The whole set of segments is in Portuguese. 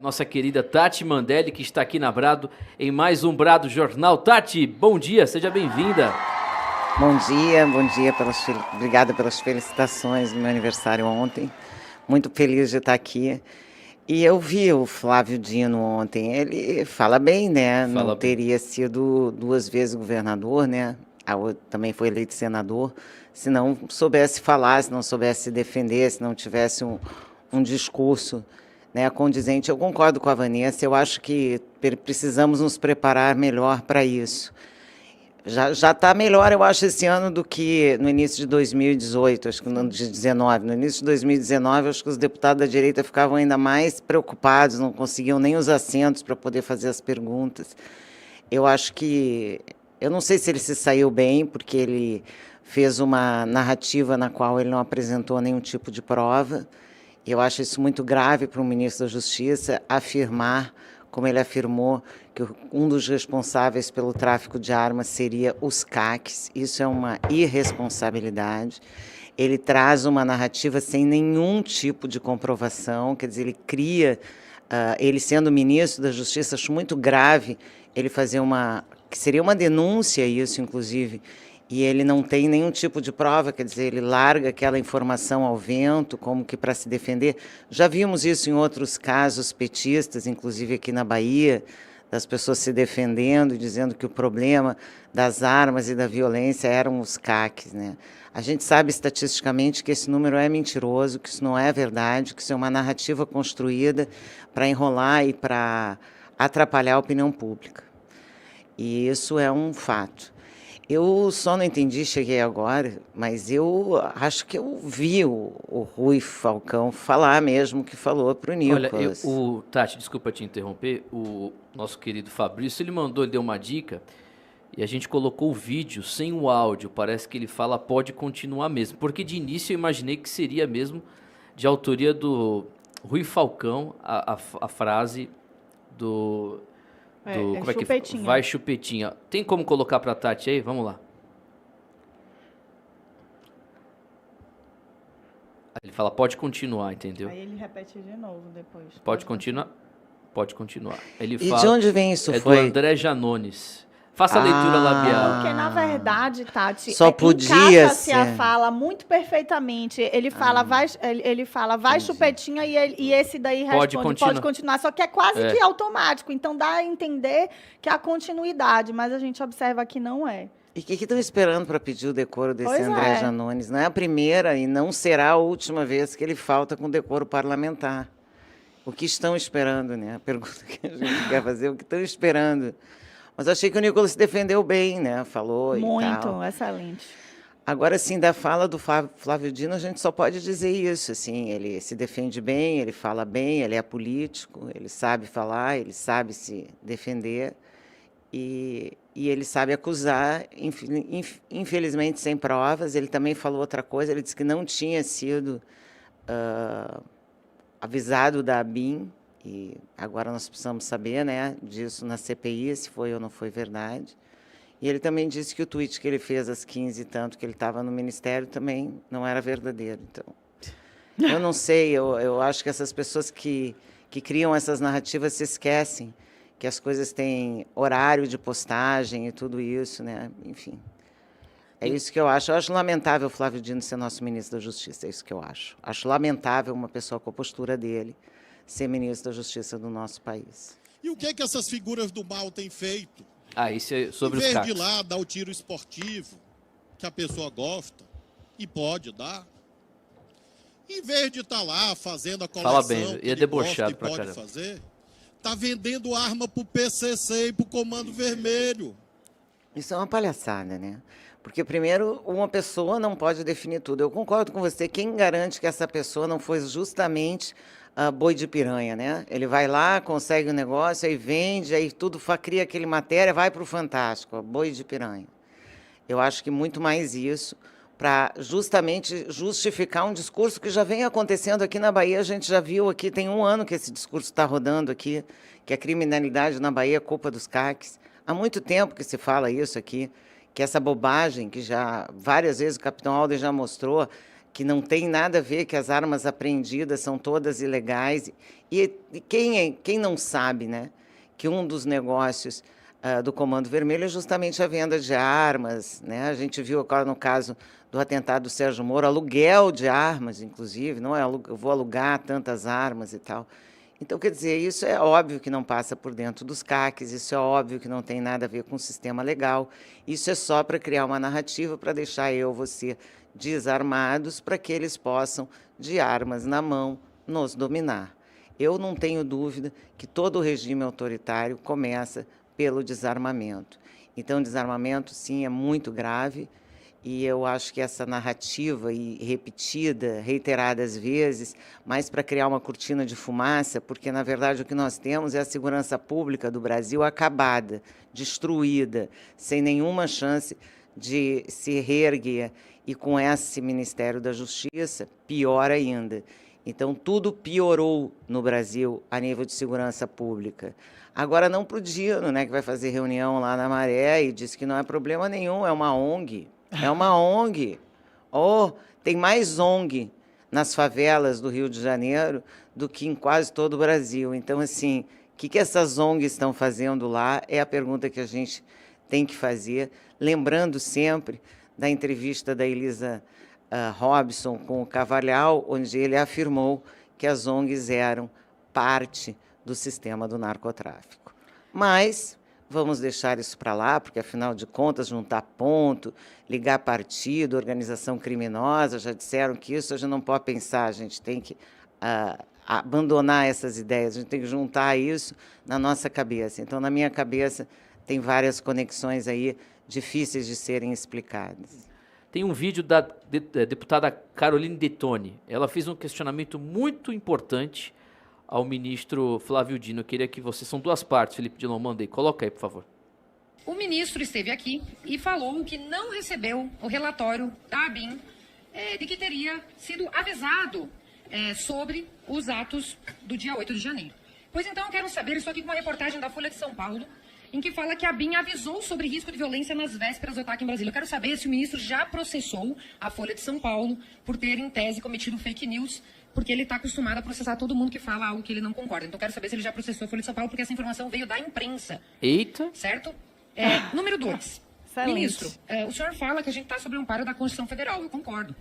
Nossa querida Tati Mandelli, que está aqui na Brado, em mais um Brado Jornal. Tati, bom dia, seja bem-vinda. Bom dia, obrigada pelas felicitações no meu aniversário ontem. Muito feliz de estar aqui. E eu vi o Flávio Dino ontem, ele fala bem, né? Não Fala bem. teria sido 2 vezes governador, né? Também foi eleito senador, se não soubesse falar, se não soubesse se defender, se não tivesse um discurso, né, condizente. Eu concordo com a Vanessa, eu acho que precisamos nos preparar melhor para isso. Já está melhor, eu acho, esse ano do que no início de 2018, acho que no de 19. No início de 2019, acho que os deputados da direita ficavam ainda mais preocupados, não conseguiam nem os assentos para poder fazer as perguntas. Eu acho que... Eu não sei se ele se saiu bem, porque ele fez uma narrativa na qual ele não apresentou nenhum tipo de prova. Eu acho isso muito grave para o ministro da Justiça afirmar, como ele afirmou, que um dos responsáveis pelo tráfico de armas seria os CACs. Isso é uma irresponsabilidade. Ele traz uma narrativa sem nenhum tipo de comprovação, quer dizer, ele cria, ele sendo ministro da Justiça, acho muito grave ele fazer que seria uma denúncia isso, inclusive, e ele não tem nenhum tipo de prova, quer dizer, ele larga aquela informação ao vento, como que para se defender. Já vimos isso em outros casos petistas, inclusive aqui na Bahia, das pessoas se defendendo e dizendo que o problema das armas e da violência eram os CACs, né? A gente sabe estatisticamente que esse número é mentiroso, que isso não é verdade, que isso é uma narrativa construída para enrolar e para atrapalhar a opinião pública. E isso é um fato. Eu só não entendi, cheguei agora, mas eu acho que eu vi o Rui Falcão falar mesmo que falou para o Nicolas. Olha, Tati, desculpa te interromper, o nosso querido Fabrício, ele deu uma dica e a gente colocou o vídeo sem o áudio, parece que ele fala pode continuar mesmo, porque de início eu imaginei que seria mesmo de autoria do Rui Falcão a frase do... como é que Chupetinha. vai chupetinha. Tem como colocar pra Tati aí? Vamos lá. Ele fala, pode continuar, entendeu? Aí ele repete de novo depois. Pode continuar? Pode continuar. Ele E fala, de onde vem isso? é do Foi André Janones. Faça a leitura labial. Porque, na verdade, Tati, Só podia encaixa-se ser. a fala muito perfeitamente. Ele fala, ele fala, vai Entendi. chupetinha, e esse daí Pode responde, continuar. pode continuar. Só que é quase que automático. Então, dá a entender que há continuidade, mas a gente observa que não é. E o que estão esperando para pedir o decoro desse Pois André é. Janones? Não é a primeira e não será a última vez que ele falta com decoro parlamentar. O que estão esperando, né? A pergunta que a gente quer fazer, o que estão esperando? Mas achei que o Nicolas se defendeu bem, né? Falou e tal. Muito, excelente. Agora, assim, da fala do Flávio Dino, a gente só pode dizer isso, assim, ele se defende bem, ele fala bem, ele é político, ele sabe falar, ele sabe se defender e ele sabe acusar, infelizmente sem provas. Ele também falou outra coisa, ele disse que não tinha sido avisado da ABIN, e agora nós precisamos saber, né, disso na CPI, se foi ou não foi verdade. E ele também disse que o tweet que ele fez às 15 e tanto, que ele estava no Ministério, também não era verdadeiro. Então, eu não sei, eu acho que essas pessoas que criam essas narrativas se esquecem que as coisas têm horário de postagem e tudo isso, né? Enfim, é isso que eu acho. Eu acho lamentável o Flávio Dino ser nosso ministro da Justiça, é isso que eu acho. Acho lamentável uma pessoa com a postura dele ser ministro da Justiça do nosso país. E o que é que essas figuras do mal têm feito? Isso é sobre Em os vez CACs. de lá dar o tiro esportivo, que a pessoa gosta e pode dar, em vez de estar lá fazendo a coleção Fala bem, que e é ele debochado gosta e pra pode caramba. fazer, está vendendo arma para o PCC e para o Comando Vermelho. Isso é uma palhaçada, né? Porque, primeiro, uma pessoa não pode definir tudo. Eu concordo com você. Quem garante que essa pessoa não foi justamente boi de piranha, né? Ele vai lá, consegue o negócio, aí vende, aí tudo cria aquele matéria, vai para o Fantástico, boi de piranha. Eu acho que muito mais isso, para justamente justificar um discurso que já vem acontecendo aqui na Bahia. A gente já viu aqui, tem 1 ano que esse discurso está rodando aqui, que a criminalidade na Bahia é culpa dos CACs. Há muito tempo que se fala isso aqui, que essa bobagem, que já várias vezes o capitão Alder já mostrou, que não tem nada a ver, que as armas apreendidas são todas ilegais. E quem não sabe, né, que um dos negócios do Comando Vermelho é justamente a venda de armas, né? A gente viu agora no caso do atentado do Sérgio Moro, aluguel de armas, inclusive, não é eu vou alugar tantas armas e tal. Então, quer dizer, isso é óbvio que não passa por dentro dos CACs, isso é óbvio que não tem nada a ver com o sistema legal, isso é só para criar uma narrativa, para deixar você desarmados, para que eles possam, de armas na mão, nos dominar. Eu não tenho dúvida que todo o regime autoritário começa pelo desarmamento. Então, desarmamento, sim, é muito grave, e eu acho que essa narrativa, repetida, reiteradas vezes, mais para criar uma cortina de fumaça, porque, na verdade, o que nós temos é a segurança pública do Brasil acabada, destruída, sem nenhuma chance de se reerguer, e com esse Ministério da Justiça, pior ainda. Então, tudo piorou no Brasil a nível de segurança pública. Agora, não para o Dino, né, que vai fazer reunião lá na Maré e diz que não é problema nenhum, é uma ONG. É uma ONG. Oh, tem mais ONG nas favelas do Rio de Janeiro do que em quase todo o Brasil. Então, assim, o que essas ONGs estão fazendo lá é a pergunta que a gente tem que fazer, lembrando sempre da entrevista da Elisa Robson com o Cavalhal, onde ele afirmou que as ONGs eram parte do sistema do narcotráfico. Mas vamos deixar isso para lá, porque, afinal de contas, juntar ponto, ligar partido, organização criminosa, já disseram que isso a gente não pode pensar, a gente tem que abandonar essas ideias, a gente tem que juntar isso na nossa cabeça. Então, na minha cabeça, tem várias conexões aí difíceis de serem explicadas. Tem um vídeo da deputada Caroline Detoni. Ela fez um questionamento muito importante ao ministro Flávio Dino. Eu queria que você... São duas partes, Felipe Dilon, mandei. Coloca aí, por favor. O ministro esteve aqui e falou que não recebeu o relatório da ABIN de que teria sido avisado sobre os atos do dia 8 de janeiro. Pois então eu quero saber, estou aqui com uma reportagem da Folha de São Paulo, em que fala que a ABIN avisou sobre risco de violência nas vésperas do ataque em Brasília. Eu quero saber se o ministro já processou a Folha de São Paulo por ter, em tese, cometido fake news, porque ele está acostumado a processar todo mundo que fala algo que ele não concorda. Então, eu quero saber se ele já processou a Folha de São Paulo, porque essa informação veio da imprensa. Eita! Certo? Número 2. Ministro, o senhor fala que a gente está sob o amparo da Constituição Federal. Eu concordo.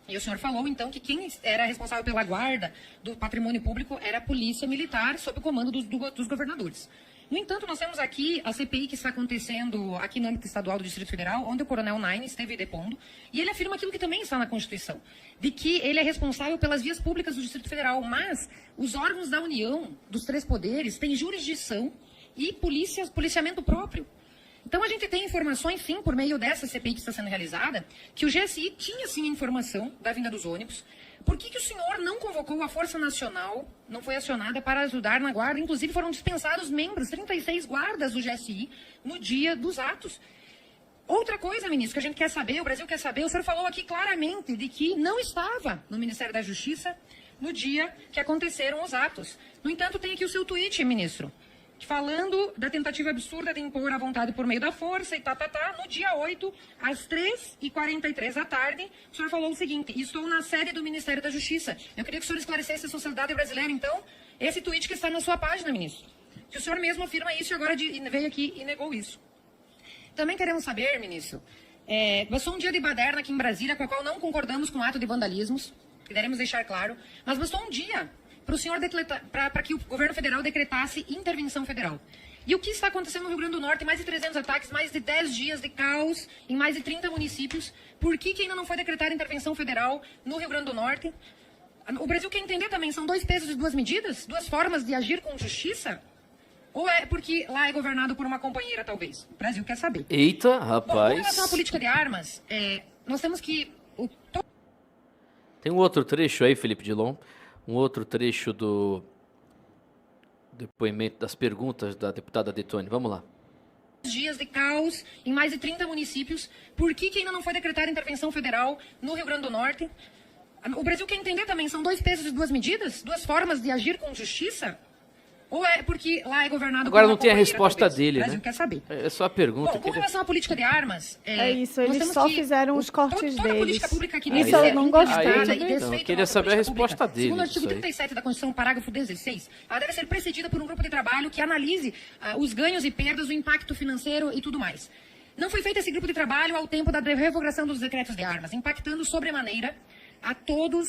E o senhor falou, então, que quem era responsável pela guarda do patrimônio público era a Polícia Militar, sob o comando dos governadores. No entanto, nós temos aqui a CPI que está acontecendo aqui no âmbito estadual do Distrito Federal, onde o coronel Naine esteve depondo, e ele afirma aquilo que também está na Constituição, de que ele é responsável pelas vias públicas do Distrito Federal, mas os órgãos da União, dos três poderes, têm jurisdição e policiamento próprio. Então, a gente tem informações, sim, por meio dessa CPI que está sendo realizada, que o GSI tinha, sim, informação da vinda dos ônibus. Por que o senhor não convocou a Força Nacional, não foi acionada para ajudar na guarda? Inclusive, foram dispensados membros, 36 guardas do GSI, no dia dos atos. Outra coisa, ministro, que a gente quer saber, o Brasil quer saber, o senhor falou aqui claramente de que não estava no Ministério da Justiça no dia que aconteceram os atos. No entanto, tem aqui o seu tweet, ministro, falando da tentativa absurda de impor a vontade por meio da força e no dia 8, às 3h43 da tarde, o senhor falou o seguinte: estou na sede do Ministério da Justiça. Eu queria que o senhor esclarecesse a sociedade brasileira, então, esse tweet que está na sua página, ministro. Que o senhor mesmo afirma isso e agora veio aqui e negou isso. Também queremos saber, ministro, bastou um dia de baderna aqui em Brasília, com a qual não concordamos com o ato de vandalismos, queremos deixar claro, mas bastou um dia para o senhor para que o governo federal decretasse intervenção federal. E o que está acontecendo no Rio Grande do Norte? Mais de 300 ataques, mais de 10 dias de caos em mais de 30 municípios. Por que ainda não foi decretada intervenção federal no Rio Grande do Norte? O Brasil quer entender também, são 2 pesos e 2 medidas? 2 formas de agir com justiça? Ou é porque lá é governado por uma companheira, talvez? O Brasil quer saber. Eita, rapaz. Bom, com relação à política de armas, nós temos que... Tem um outro trecho aí, Felipe Dilon. Um outro trecho do depoimento das perguntas da deputada Detoni. Vamos lá. Dias de caos em mais de 30 municípios. Por que ainda não foi decretada intervenção federal no Rio Grande do Norte? O Brasil quer entender também, são 2 pesos e 2 medidas? 2 formas de agir com justiça? Ou é porque lá é governado Agora por uma não tem a companheira, resposta talvez? dele, O Brasil né? quer saber. É só a pergunta. Bom, com relação à política de armas... É isso, nós eles temos só que fizeram os cortes toda deles. política pública que Isso deve eu ser não gostei. implementada Aí, e não, desfeita eu queria na saber a política resposta pública. dele, Segundo o artigo isso aí. 37 da Constituição, parágrafo 16, ela deve ser precedida por um grupo de trabalho que analise os ganhos e perdas, o impacto financeiro e tudo mais. Não foi feito esse grupo de trabalho ao tempo da revogação dos decretos de armas, impactando sobremaneira a todo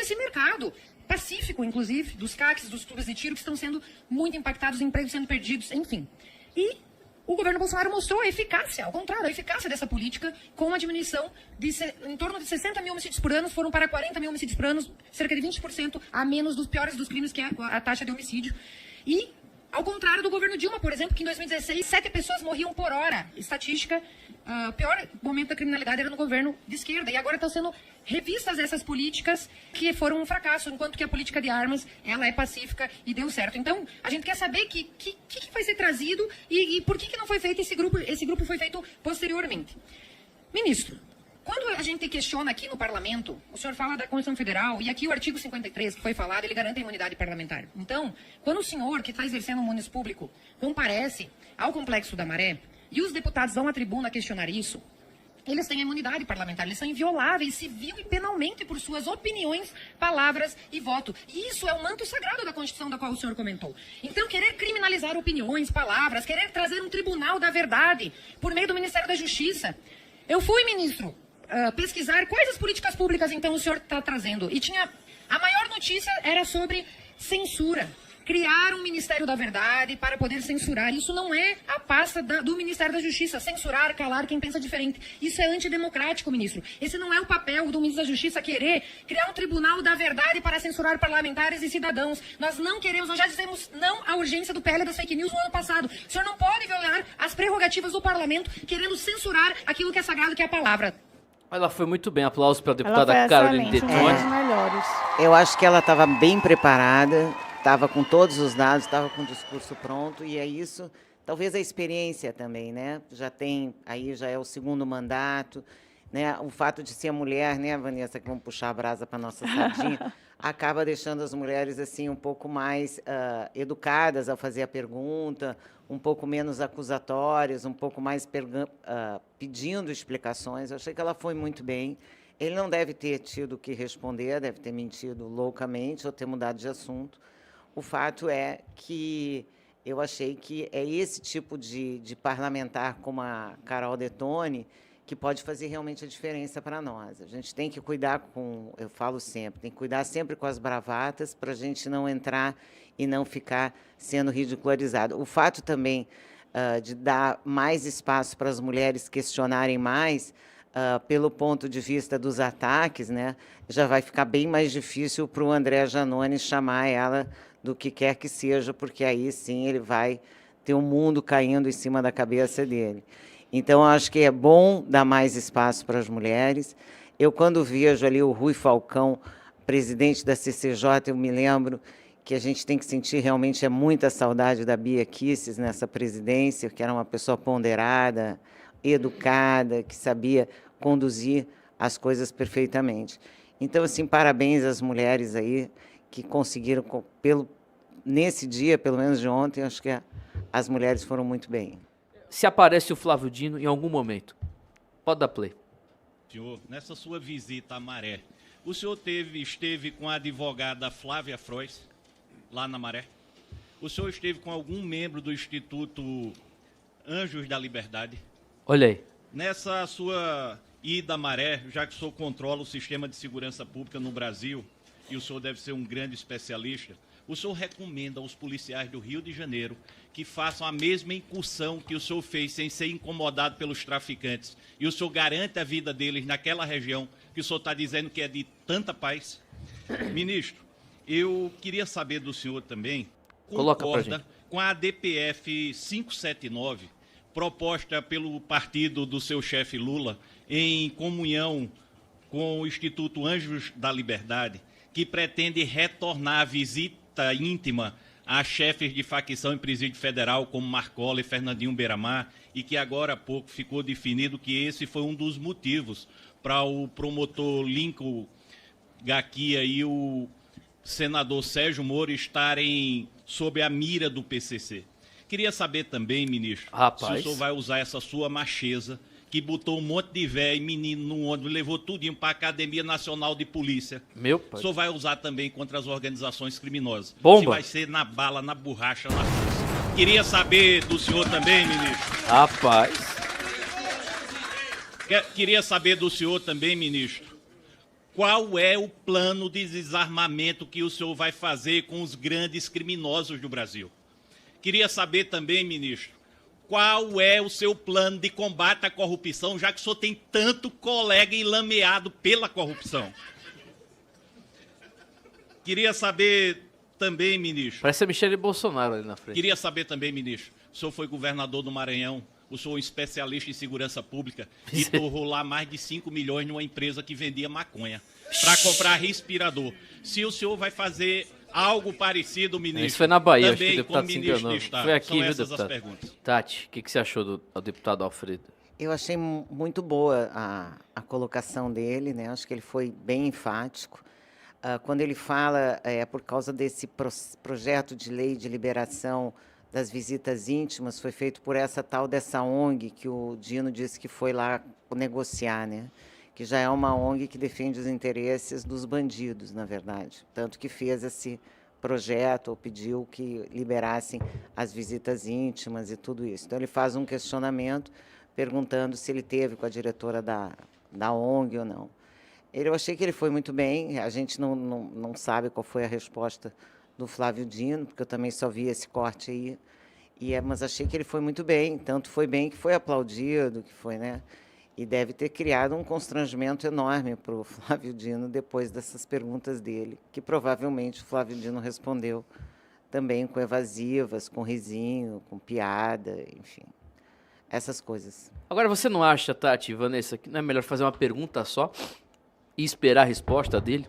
esse mercado pacífico, inclusive, dos CACs, dos clubes de tiro, que estão sendo muito impactados, empregos sendo perdidos, enfim. E o governo Bolsonaro mostrou a eficácia, ao contrário, a eficácia dessa política, com uma diminuição de em torno de 60 mil homicídios por ano, foram para 40 mil homicídios por ano, cerca de 20% a menos dos piores dos crimes, que é a taxa de homicídio. E, ao contrário do governo Dilma, por exemplo, que em 2016, 7 pessoas morriam por hora. Estatística, o pior momento da criminalidade era no governo de esquerda. E agora estão sendo revistas essas políticas que foram um fracasso, enquanto que a política de armas, ela é pacífica e deu certo. Então, a gente quer saber que vai ser trazido e por que não foi feito esse grupo foi feito posteriormente. Ministro, quando a gente questiona aqui no parlamento, o senhor fala da Constituição Federal, e aqui o artigo 53 que foi falado, ele garante a imunidade parlamentar. Então, quando o senhor, que está exercendo um município público, comparece ao Complexo da Maré, e os deputados vão à tribuna questionar isso, eles têm a imunidade parlamentar, eles são invioláveis civil e penalmente por suas opiniões, palavras e voto. E isso é o manto sagrado da Constituição da qual o senhor comentou. Então, querer criminalizar opiniões, palavras, querer trazer um tribunal da verdade por meio do Ministério da Justiça. Eu fui, ministro, pesquisar quais as políticas públicas, então, o senhor está trazendo. E a maior notícia era sobre censura. Criar um Ministério da Verdade para poder censurar. Isso não é a pasta do Ministério da Justiça. Censurar, calar quem pensa diferente. Isso é antidemocrático, ministro. Esse não é o papel do ministro da Justiça querer criar um Tribunal da Verdade para censurar parlamentares e cidadãos. Nós não queremos, nós já dizemos não à urgência do PL das fake news no ano passado. O senhor não pode violar as prerrogativas do parlamento querendo censurar aquilo que é sagrado, que é a palavra. Ela foi muito bem. Aplausos para a Ela deputada foi Caroline excelente, uma das Detone. melhores. Eu acho que ela estava bem preparada, estava com todos os dados, estava com o discurso pronto, e é isso. Talvez a experiência também, né? Já é o segundo mandato, né? O fato de ser mulher, né, Vanessa, que vamos puxar a brasa para nossa sardinha, acaba deixando as mulheres assim um pouco mais educadas ao fazer a pergunta, um pouco menos acusatórias, um pouco mais pedindo explicações. Eu achei que ela foi muito bem. Ele não deve ter tido o que responder, deve ter mentido loucamente ou ter mudado de assunto. O fato é que eu achei que é esse tipo de parlamentar como a Carol Detone que pode fazer realmente a diferença para nós. A gente tem que cuidar eu falo sempre, tem que cuidar sempre com as bravatas para a gente não entrar e não ficar sendo ridicularizado. O fato também de dar mais espaço para as mulheres questionarem mais, pelo ponto de vista dos ataques, né, já vai ficar bem mais difícil para o André Janone chamar ela do que quer que seja, porque aí sim ele vai ter um mundo caindo em cima da cabeça dele. Então, acho que é bom dar mais espaço para as mulheres. Eu, quando vejo ali o Rui Falcão, presidente da CCJ, eu me lembro que a gente tem que sentir realmente muita saudade da Bia Kicis nessa presidência, que era uma pessoa ponderada, educada, que sabia conduzir as coisas perfeitamente. Então, assim, parabéns às mulheres aí que conseguiram, nesse dia, pelo menos de ontem, acho que as mulheres foram muito bem. Se aparece o Flávio Dino em algum momento, pode dar play. Senhor, nessa sua visita à Maré, o senhor esteve com a advogada Flávia Frois, lá na Maré? O senhor esteve com algum membro do Instituto Anjos da Liberdade? Olha aí. Nessa sua ida à Maré, já que o senhor controla o sistema de segurança pública no Brasil, e o senhor deve ser um grande especialista, o senhor recomenda aos policiais do Rio de Janeiro que façam a mesma incursão que o senhor fez sem ser incomodado pelos traficantes, e o senhor garante a vida deles naquela região que o senhor está dizendo que é de tanta paz? Ministro, eu queria saber do senhor também, concorda com a ADPF 579, proposta pelo partido do seu chefe Lula, em comunhão com o Instituto Anjos da Liberdade, que pretende retornar a visita íntima a chefes de facção em presídio federal, como Marcola e Fernandinho Beiramar, e que agora há pouco ficou definido que esse foi um dos motivos para o promotor Lincoln Gaquia e o senador Sérgio Moro estarem sob a mira do PCC. Queria saber também, ministro, se o senhor vai usar essa sua macheza, que botou um monte de véio e menino no ônibus, levou tudinho para a Academia Nacional de Polícia. Meu pai. O senhor vai usar também contra as organizações criminosas. Bomba. Se vai ser na bala, na borracha, na força. Queria saber do senhor também, ministro. Rapaz. Queria saber do senhor também, ministro, qual é o plano de desarmamento que o senhor vai fazer com os grandes criminosos do Brasil? Queria saber também, ministro, qual é o seu plano de combate à corrupção, já que o senhor tem tanto colega enlameado pela corrupção? Queria saber também, ministro... Parece a Michele Bolsonaro ali na frente. Queria saber também, ministro, o senhor foi governador do Maranhão, o senhor é um especialista em segurança pública e torrou lá mais de 5 milhões numa empresa que vendia maconha para comprar respirador. Se o senhor vai fazer algo parecido, ministro... Isso foi na Bahia, também acho que o deputado se enganou. Foi aqui, São viu, essas deputado? as perguntas. Tati, o que você achou do deputado Alfredo? Eu achei muito boa a colocação dele, né? Acho que ele foi bem enfático. Quando ele fala, por causa desse projeto de lei de liberação das visitas íntimas, foi feito por dessa ONG que o Dino disse que foi lá negociar, né? Que já é uma ONG que defende os interesses dos bandidos, na verdade. Tanto que fez esse projeto, ou pediu que liberassem as visitas íntimas e tudo isso. Então, ele faz um questionamento perguntando se ele teve com a diretora da ONG ou não. Eu achei que ele foi muito bem, a gente não sabe qual foi a resposta do Flávio Dino, porque eu também só vi esse corte aí, mas achei que ele foi muito bem, tanto foi bem que foi aplaudido, que foi, né? E deve ter criado um constrangimento enorme para o Flávio Dino depois dessas perguntas dele, que provavelmente o Flávio Dino respondeu também com evasivas, com risinho, com piada, enfim, essas coisas. Agora, você não acha, Tati, Vanessa, que não é melhor fazer uma pergunta só e esperar a resposta dele?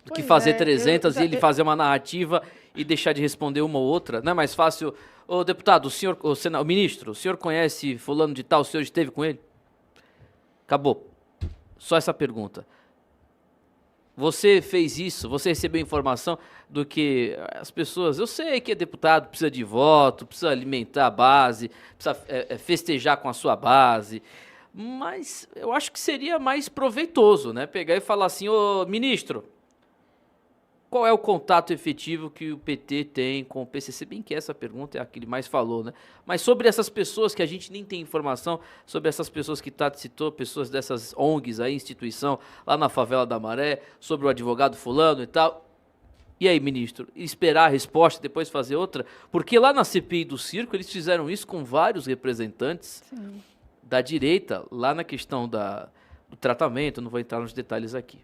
Do que fazer 300 e ele fazer uma narrativa e deixar de responder uma ou outra? Não é mais fácil? Ô, deputado, o ministro, o senhor conhece fulano de tal, o senhor esteve com ele? Acabou. Só essa pergunta. Você fez isso, você recebeu informação do que as pessoas... Eu sei que é deputado, precisa de voto, precisa alimentar a base, precisa festejar com a sua base, mas eu acho que seria mais proveitoso, né? Pegar e falar assim, ô ministro, qual é o contato efetivo que o PT tem com o PCC? Bem que essa pergunta é a que ele mais falou, né? Mas sobre essas pessoas que a gente nem tem informação, sobre essas pessoas que Tati citou, pessoas dessas ONGs aí, instituição, lá na favela da Maré, sobre o advogado fulano e tal. E aí, ministro, esperar a resposta e depois fazer outra? Porque lá na CPI do circo, eles fizeram isso com vários representantes da direita, lá na questão do tratamento, não vou entrar nos detalhes aqui.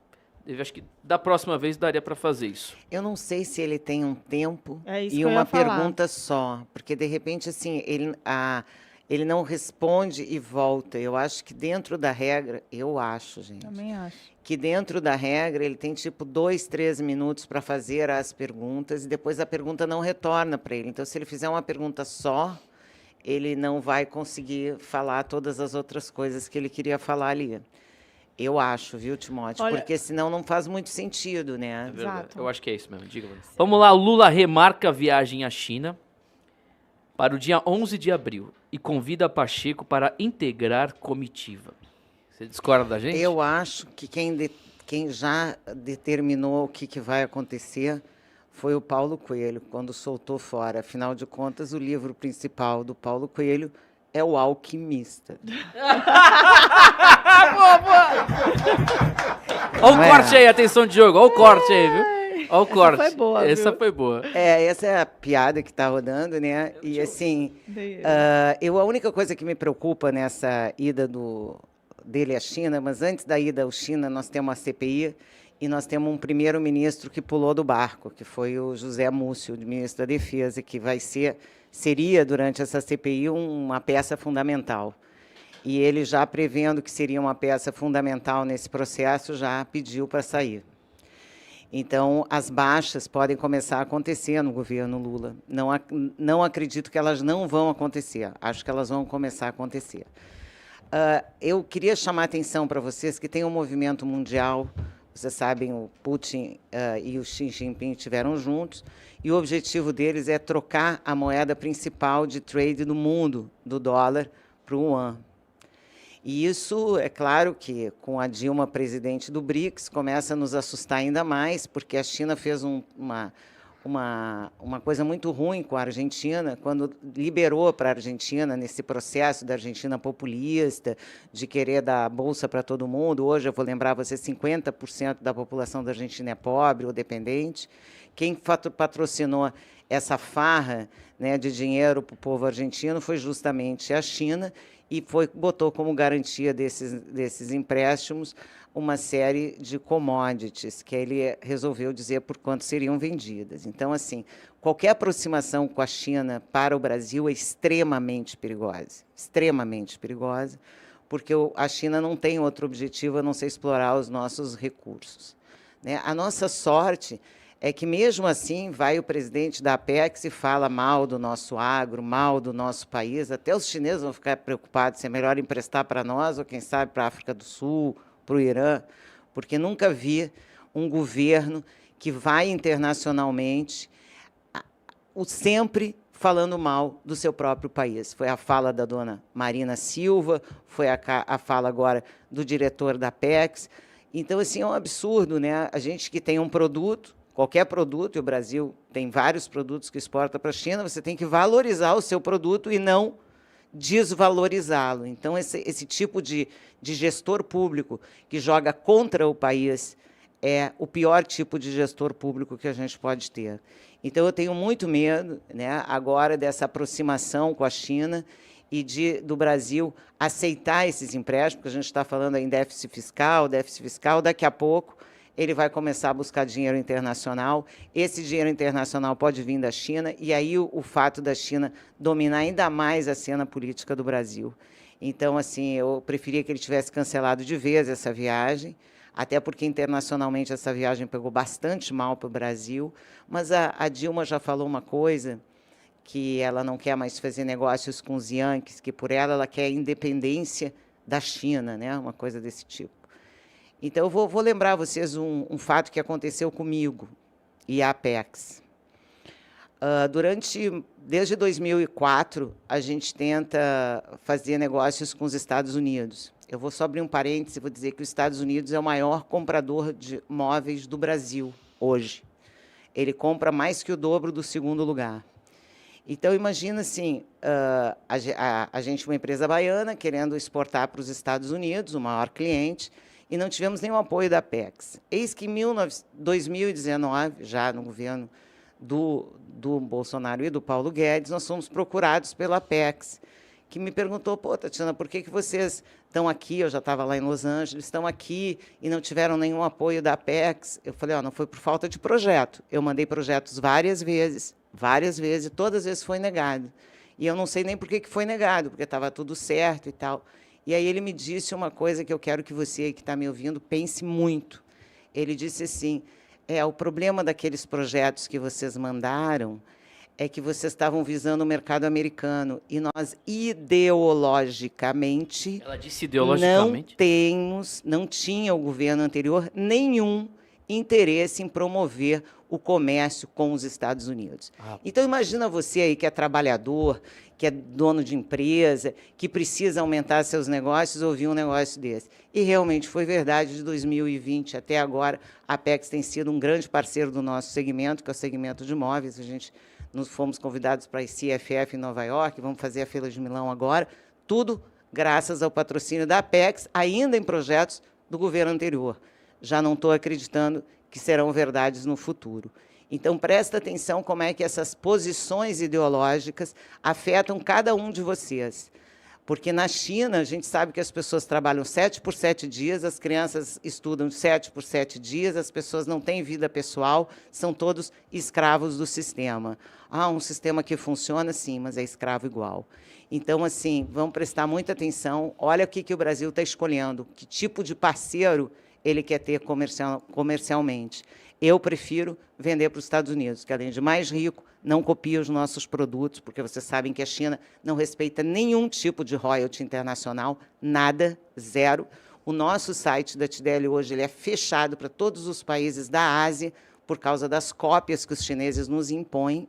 Eu acho que da próxima vez daria para fazer isso. Eu não sei se ele tem um tempo e uma pergunta só, porque de repente assim ele não responde e volta. Eu acho que dentro da regra, gente. Também acho. Que dentro da regra ele tem tipo 2, 3 minutos para fazer as perguntas e depois a pergunta não retorna para ele. Então, se ele fizer uma pergunta só, ele não vai conseguir falar todas as outras coisas que ele queria falar ali. Eu acho, viu, Timóteo? Olha, porque senão não faz muito sentido, né? É verdade. Exato. Eu acho que é isso mesmo. Diga, Vanessa. Vamos lá, Lula remarca a viagem à China para o dia 11 de abril e convida Pacheco para integrar comitiva. Você discorda da gente? Eu acho que quem já determinou o que vai acontecer foi o Paulo Coelho, quando soltou fora. Afinal de contas, o livro principal do Paulo Coelho é O Alquimista. Olha o corte aí, atenção, Diogo. Olha o corte aí, viu? Olha o corte. Foi boa, Essa viu? foi boa. Essa é a piada que está rodando, né? E assim, a única coisa que me preocupa nessa ida dele à China, mas antes da ida à China, nós temos a CPI e nós temos um primeiro-ministro que pulou do barco, que foi o José Múcio, ministro da Defesa, que seria, durante essa CPI, uma peça fundamental. E ele, já prevendo que seria uma peça fundamental nesse processo, já pediu para sair. Então, as baixas podem começar a acontecer no governo Lula. Não acredito que elas não vão acontecer. Acho que elas vão começar a acontecer. Eu queria chamar a atenção para vocês que tem um movimento mundial. Vocês sabem, o Putin e o Xi Jinping estiveram juntos, e o objetivo deles é trocar a moeda principal de trade do mundo, do dólar, para o yuan. E isso, é claro que, com a Dilma presidente do BRICS, começa a nos assustar ainda mais, porque a China fez uma coisa muito ruim com a Argentina, quando liberou para a Argentina, nesse processo da Argentina populista, de querer dar bolsa para todo mundo. Hoje, eu vou lembrar você, 50% da população da Argentina é pobre ou dependente. Quem patrocinou essa farra, né, de dinheiro para o povo argentino foi justamente a China, e botou como garantia desses empréstimos uma série de commodities que ele resolveu dizer por quanto seriam vendidas. Então, assim, qualquer aproximação com a China para o Brasil é extremamente perigosa, porque a China não tem outro objetivo a não ser explorar os nossos recursos, né? A nossa sorte é que, mesmo assim, vai o presidente da Apex e fala mal do nosso agro, mal do nosso país. Até os chineses vão ficar preocupados se é melhor emprestar para nós ou, quem sabe, para a África do Sul, para o Irã, porque nunca vi um governo que vai internacionalmente sempre falando mal do seu próprio país. Foi a fala da dona Marina Silva, foi a fala agora do diretor da Apex. Então, assim, é um absurdo, né? A gente que tem um produto, qualquer produto, e o Brasil tem vários produtos que exporta para a China, você tem que valorizar o seu produto e não desvalorizá-lo. Então, esse tipo de gestor público que joga contra o país é o pior tipo de gestor público que a gente pode ter. Então, eu tenho muito medo, né, agora dessa aproximação com a China e do Brasil aceitar esses empréstimos, porque a gente está falando em déficit fiscal, daqui a pouco ele vai começar a buscar dinheiro internacional. Esse dinheiro internacional pode vir da China, e aí o fato da China dominar ainda mais a cena política do Brasil. Então, assim, eu preferia que ele tivesse cancelado de vez essa viagem, até porque internacionalmente essa viagem pegou bastante mal para o Brasil, mas a Dilma já falou uma coisa, que ela não quer mais fazer negócios com os Yankees, que por ela quer a independência da China, né? Uma coisa desse tipo. Então, eu vou lembrar a vocês um fato que aconteceu comigo e a Apex. Desde 2004, a gente tenta fazer negócios com os Estados Unidos. Eu vou só abrir um parêntese e vou dizer que os Estados Unidos é o maior comprador de móveis do Brasil, hoje. Ele compra mais que o dobro do segundo lugar. Então, imagina assim, a gente, uma empresa baiana, querendo exportar para os Estados Unidos, o maior cliente, e não tivemos nenhum apoio da Apex. Eis que em 2019, já no governo do Bolsonaro e do Paulo Guedes, nós fomos procurados pela Apex, que me perguntou: pô, Tatiana, por que vocês estão aqui? Eu já estava lá em Los Angeles, estão aqui e não tiveram nenhum apoio da Apex. Eu falei: não foi por falta de projeto. Eu mandei projetos várias vezes, e todas as vezes foi negado. E eu não sei nem por que foi negado, porque estava tudo certo e tal. E aí ele me disse uma coisa que eu quero que você, que está me ouvindo, pense muito. Ele disse assim: o problema daqueles projetos que vocês mandaram é que vocês estavam visando o mercado americano, e nós, ideologicamente, ela disse ideologicamente, não tinha o governo anterior nenhum interesse em promover o comércio com os Estados Unidos. Então, imagina você aí que é trabalhador, que é dono de empresa, que precisa aumentar seus negócios, ouvir um negócio desse. E realmente foi verdade. De 2020 até agora, a Apex tem sido um grande parceiro do nosso segmento, que é o segmento de imóveis. Nós fomos convidados para a ICFF em Nova York, vamos fazer a Feira de Milão agora, tudo graças ao patrocínio da Apex, ainda em projetos do governo anterior. Já não estou acreditando que serão verdades no futuro. Então, presta atenção como é que essas posições ideológicas afetam cada um de vocês. Porque na China, a gente sabe que as pessoas trabalham 7 por 7 dias, as crianças estudam 7 por 7 dias, as pessoas não têm vida pessoal, são todos escravos do sistema. Um sistema que funciona, sim, mas é escravo igual. Então, assim, vamos prestar muita atenção. Olha o que o Brasil está escolhendo, que tipo de parceiro ele quer ter comercialmente. Eu prefiro vender para os Estados Unidos, que, além de mais rico, não copia os nossos produtos, porque vocês sabem que a China não respeita nenhum tipo de royalty internacional, nada, zero. O nosso site da TDL hoje ele é fechado para todos os países da Ásia por causa das cópias que os chineses nos impõem,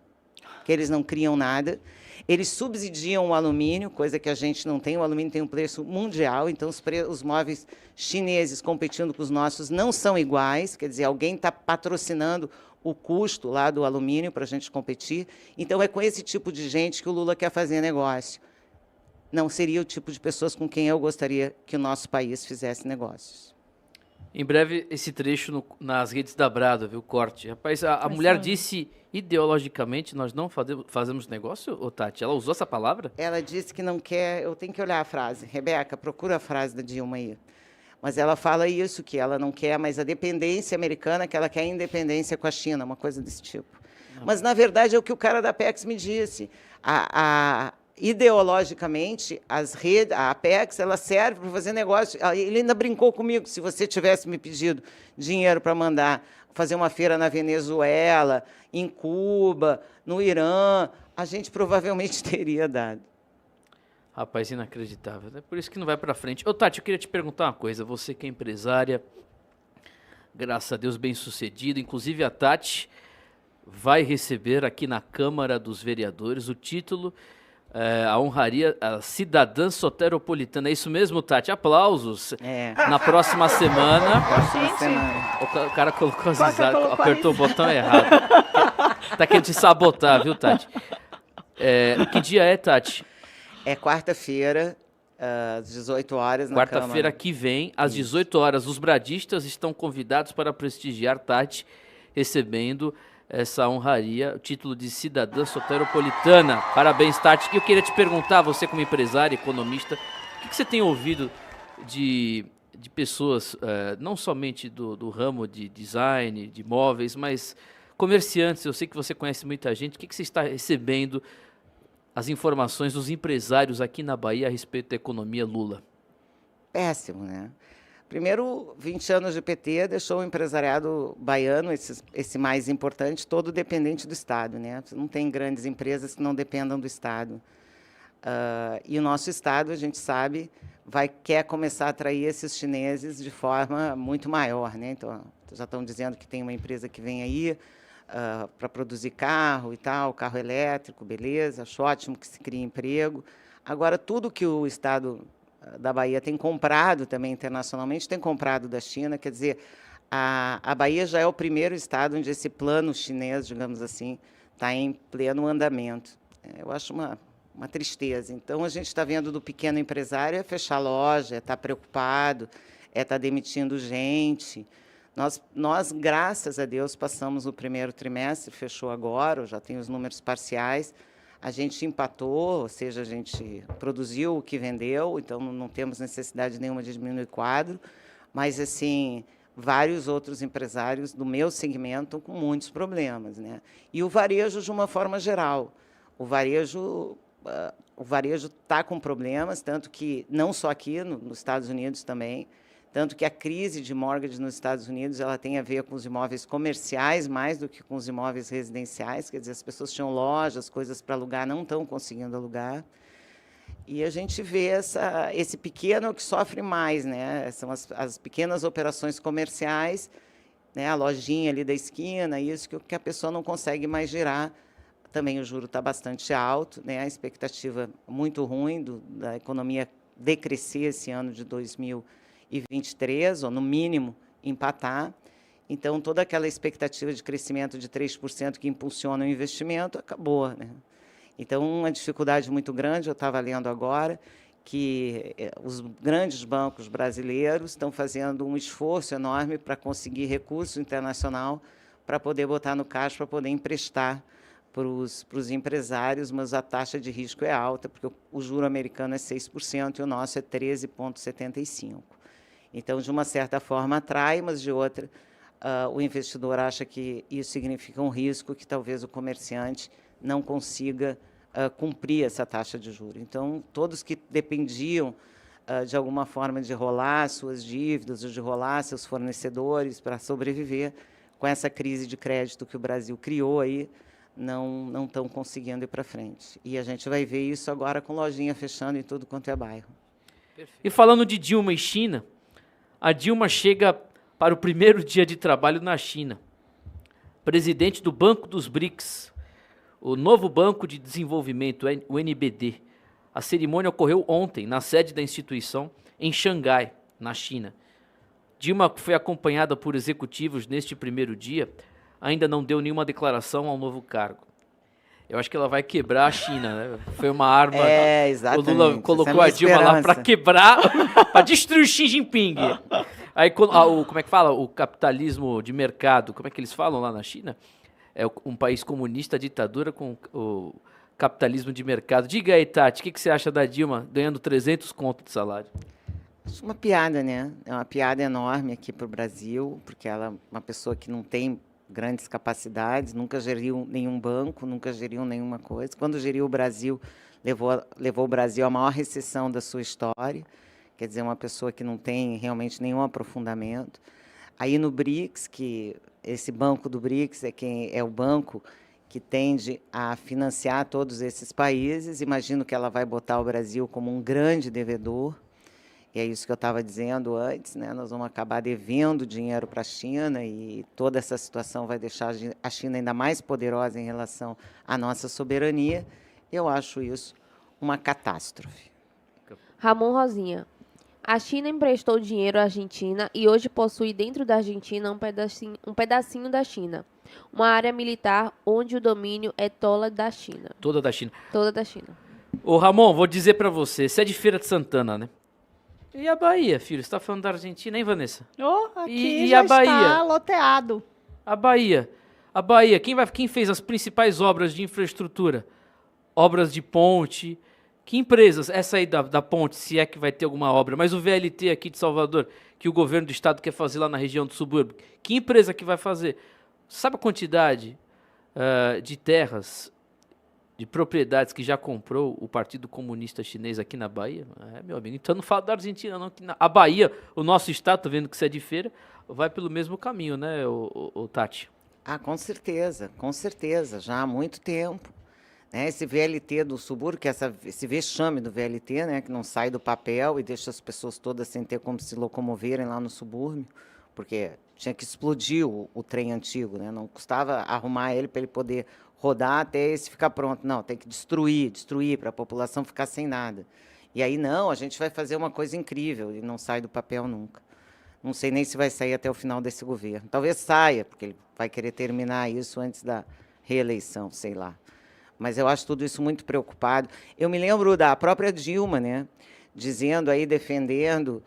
que eles não criam nada. Eles subsidiam o alumínio, coisa que a gente não tem. O alumínio tem um preço mundial, então os móveis chineses competindo com os nossos não são iguais, quer dizer, alguém está patrocinando o custo lá do alumínio para a gente competir. Então, é com esse tipo de gente que o Lula quer fazer negócio. Não seria o tipo de pessoas com quem eu gostaria que o nosso país fizesse negócios. Em breve, esse trecho nas redes da Brado, viu? Corte. Rapaz, a mulher disse, ideologicamente, nós não fazemos negócio, ô Tati? Ela usou essa palavra? Ela disse que não quer... Eu tenho que olhar a frase. Rebeca, procura a frase da Dilma aí. Mas ela fala isso, que ela não quer mais a dependência americana, que ela quer a independência com a China, uma coisa desse tipo. Mas, na verdade, é o que o cara da Apex me disse. Ideologicamente, a Apex ela serve para fazer negócio. Ele ainda brincou comigo, se você tivesse me pedido dinheiro para mandar fazer uma feira na Venezuela, em Cuba, no Irã, a gente provavelmente teria dado. Rapaz, inacreditável, né? Por isso que não vai para frente. Ô, Tati, eu queria te perguntar uma coisa. Você que é empresária, graças a Deus, bem-sucedida. Inclusive, a Tati vai receber aqui na Câmara dos Vereadores o título, a honraria, a cidadã soteropolitana. É isso mesmo, Tati? Aplausos. Na próxima semana. O cara colocou as risadas, apertou o botão errado. Tá querendo te sabotar, viu, Tati? Que dia é, Tati? É quarta-feira, às 18 horas, na Quarta-feira que vem, às 18 horas, os bradistas estão convidados para prestigiar Tati, recebendo essa honraria, o título de cidadã soteropolitana. Parabéns, Tati. E eu queria te perguntar, você como empresária, economista, o que você tem ouvido de pessoas, não somente do ramo de design, de móveis, mas comerciantes? Eu sei que você conhece muita gente. O que você está recebendo as informações dos empresários aqui na Bahia a respeito da economia Lula? Péssimo, né? Primeiro, 20 anos de PT deixou o empresariado baiano, esse mais importante, todo dependente do Estado, né? Não tem grandes empresas que não dependam do Estado. E o nosso Estado, a gente sabe, quer começar a atrair esses chineses de forma muito maior, né? Então, já estão dizendo que tem uma empresa que vem aí para produzir carro e tal, carro elétrico, beleza, acho ótimo que se crie emprego. Agora, tudo que o Estado da Bahia tem comprado também internacionalmente, tem comprado da China, quer dizer, a Bahia já é o primeiro estado onde esse plano chinês, digamos assim, está em pleno andamento. Eu acho uma tristeza. Então, a gente está vendo do pequeno empresário fechar loja, estar preocupado, estar demitindo gente. Nós, graças a Deus, passamos o primeiro trimestre, fechou agora, já tem os números parciais, a gente empatou, ou seja, a gente produziu o que vendeu, então não temos necessidade nenhuma de diminuir o quadro, mas, assim, vários outros empresários do meu segmento com muitos problemas, né? E o varejo, de uma forma geral. O varejo está com problemas, tanto que, não só aqui, nos Estados Unidos também, tanto que a crise de mortgage nos Estados Unidos ela tem a ver com os imóveis comerciais mais do que com os imóveis residenciais, quer dizer, as pessoas tinham lojas, coisas para alugar, não estão conseguindo alugar. E a gente vê esse pequeno que sofre mais, né? São as pequenas operações comerciais, né? A lojinha ali da esquina, isso que a pessoa não consegue mais girar. Também o juro está bastante alto, né? A expectativa muito ruim da economia decrescer esse ano de 2023, ou no mínimo empatar. Então, toda aquela expectativa de crescimento de 3% que impulsiona o investimento acabou, né? Então, uma dificuldade muito grande, eu estava lendo agora, que os grandes bancos brasileiros estão fazendo um esforço enorme para conseguir recurso internacional para poder botar no caixa, para poder emprestar para os empresários, mas a taxa de risco é alta, porque o juro americano é 6% e o nosso é 13,75%. Então, de uma certa forma, atrai, mas de outra, o investidor acha que isso significa um risco que talvez o comerciante não consiga cumprir essa taxa de juros. Então, todos que dependiam, de alguma forma, de rolar suas dívidas, ou de rolar seus fornecedores para sobreviver, com essa crise de crédito que o Brasil criou aí, não estão conseguindo ir para frente. E a gente vai ver isso agora com lojinha fechando em tudo quanto é bairro. E falando de Dilma e China, A Dilma chega para o primeiro dia de trabalho na China. Presidente do Banco dos BRICS, o novo Banco de Desenvolvimento, o NBD. A cerimônia ocorreu ontem, na sede da instituição, em Xangai, na China. Dilma foi acompanhada por executivos neste primeiro dia, ainda não deu nenhuma declaração ao novo cargo. Eu acho que ela vai quebrar a China, né? Foi uma arma. Exatamente. O Lula colocou a Dilma lá para quebrar, para destruir o Xi Jinping. Aí, como é que fala? O capitalismo de mercado, como é que eles falam lá na China? É um país comunista, ditadura com o capitalismo de mercado. Diga aí, Tati, o que você acha da Dilma ganhando 300 conto de salário? Acho uma piada, né? É uma piada enorme aqui para o Brasil, porque ela é uma pessoa que não tem grandes capacidades, nunca geriu nenhum banco, nunca geriu nenhuma coisa. Quando geriu o Brasil, levou o Brasil à maior recessão da sua história. Quer dizer, uma pessoa que não tem realmente nenhum aprofundamento. Aí no BRICS, que esse banco do BRICS é o banco que tende a financiar todos esses países. Imagino que ela vai botar o Brasil como um grande devedor. E é isso que eu estava dizendo antes, né? Nós vamos acabar devendo dinheiro para a China e toda essa situação vai deixar a China ainda mais poderosa em relação à nossa soberania. Eu acho isso uma catástrofe. Ramon Rosinha. A China emprestou dinheiro à Argentina e hoje possui dentro da Argentina um pedacinho da China. Uma área militar onde o domínio é toda da China. Toda da China. Toda da China. Ô, Ramon, vou dizer para você é de Feira de Santana, né? E a Bahia, filho? Você tá falando da Argentina, hein, Vanessa? Aqui e já a Bahia? está loteado. A Bahia, quem fez as principais obras de infraestrutura? Obras de ponte. Que empresas? Essa aí da ponte, se é que vai ter alguma obra. Mas o VLT aqui de Salvador, que o governo do estado quer fazer lá na região do subúrbio, que empresa que vai fazer? Sabe a quantidade de terras, de propriedades que já comprou o Partido Comunista Chinês aqui na Bahia? Meu amigo, então não fala da Argentina, não. A Bahia, o nosso estado, tô vendo que você é de Feira, vai pelo mesmo caminho, né, o Tati? Com certeza, já há muito tempo. Esse VLT do subúrbio, que esse vexame do VLT, né, que não sai do papel e deixa as pessoas todas sem ter como se locomoverem lá no subúrbio, porque tinha que explodir o trem antigo, né, não custava arrumar ele para ele poder rodar até esse ficar pronto. Não, tem que destruir para a população ficar sem nada. E aí, não, a gente vai fazer uma coisa incrível e não sai do papel nunca. Não sei nem se vai sair até o final desse governo. Talvez saia, porque ele vai querer terminar isso antes da reeleição, sei lá. Mas eu acho tudo isso muito preocupado. Eu me lembro da própria Dilma, né, dizendo aí, defendendo